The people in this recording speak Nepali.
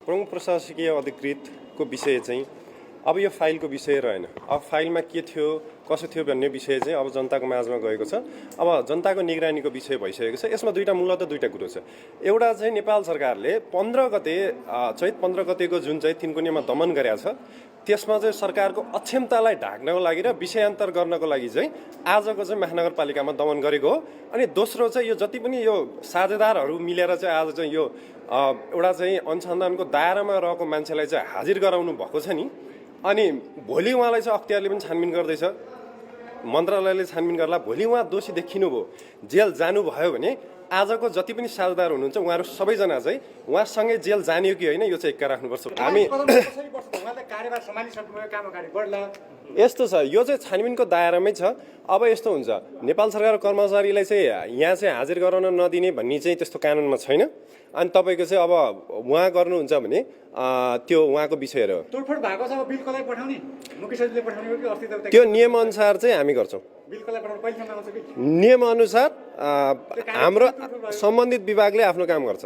प्रमुख प्रशासकीय अधिकृतको विषय चाहिँ अब यो फाइलको विषय रहेन। अब फाइलमा के थियो कसो थियो भन्ने विषय चाहिँ अब जनताको माझमा गएको छ। अब जनताको निगरानीको विषय भइसकेको छ। यसमा मूलतः दुईटा कुरो छ। एउटा चाहिँ नेपाल सरकारले 15 गते चैत 15 गतेको जुन चाहिँ तिनकोनेमा दमन गरेको छ त्यसमा चाहिँ सरकारको अक्षमतालाई ढाक्नको लागि र विषयान्तर गर्नको लागि चाहिँ आजको चाहिँ महानगरपालिकामा दमन गरेको हो। अनि दोस्रो चाहिँ यो जति पनि यो साझेदारहरू मिलेर चाहिँ आज चाहिँ यो एउटा चाहिँ अनुसन्धानको दायरामा रहेको मान्छेलाई चाहिँ हाजिर गराउनु भएको छ नि। अनि भोलि उहाँलाई चाहिँ अख्तियारले पनि छानबिन गर्दैछ, मन्त्रालयले छानबिन गर्ला। भोलि उहाँ दोषी देखिनु भयो, जेल जानुभयो भने आजको जति पनि साझेदार हुनुहुन्छ उहाँहरू सबैजना चाहिँ उहाँसँगै जेल जानियो कि होइन यो चाहिँ एक्का राख्नुपर्छ। हामी यस्तो छ, यो चाहिँ छानबिनको दायरामै छ। अब यस्तो हुन्छ, नेपाल सरकार कर्मचारीलाई चाहिँ यहाँ चाहिँ हाजिर गराउन नदिने भन्ने चाहिँ त्यस्तो कानुनमा छैन। अनि तपाईँको चाहिँ अब उहाँ गर्नुहुन्छ भने त्यो उहाँको विषयहरू हो। तोडफोड भएको छ, अब बिल कसलाई पठाउने? मुकेश सचिवले पठाउने हो कि अस्ति त त्यो नियमअनुसार चाहिँ हामी गर्छौँ। बिल कसलाई पठाउने कहिलेसम्म आउँछ बिल? नियमअनुसार हाम्रो सम्बन्धित विभागले आफ्नो काम गर्छ।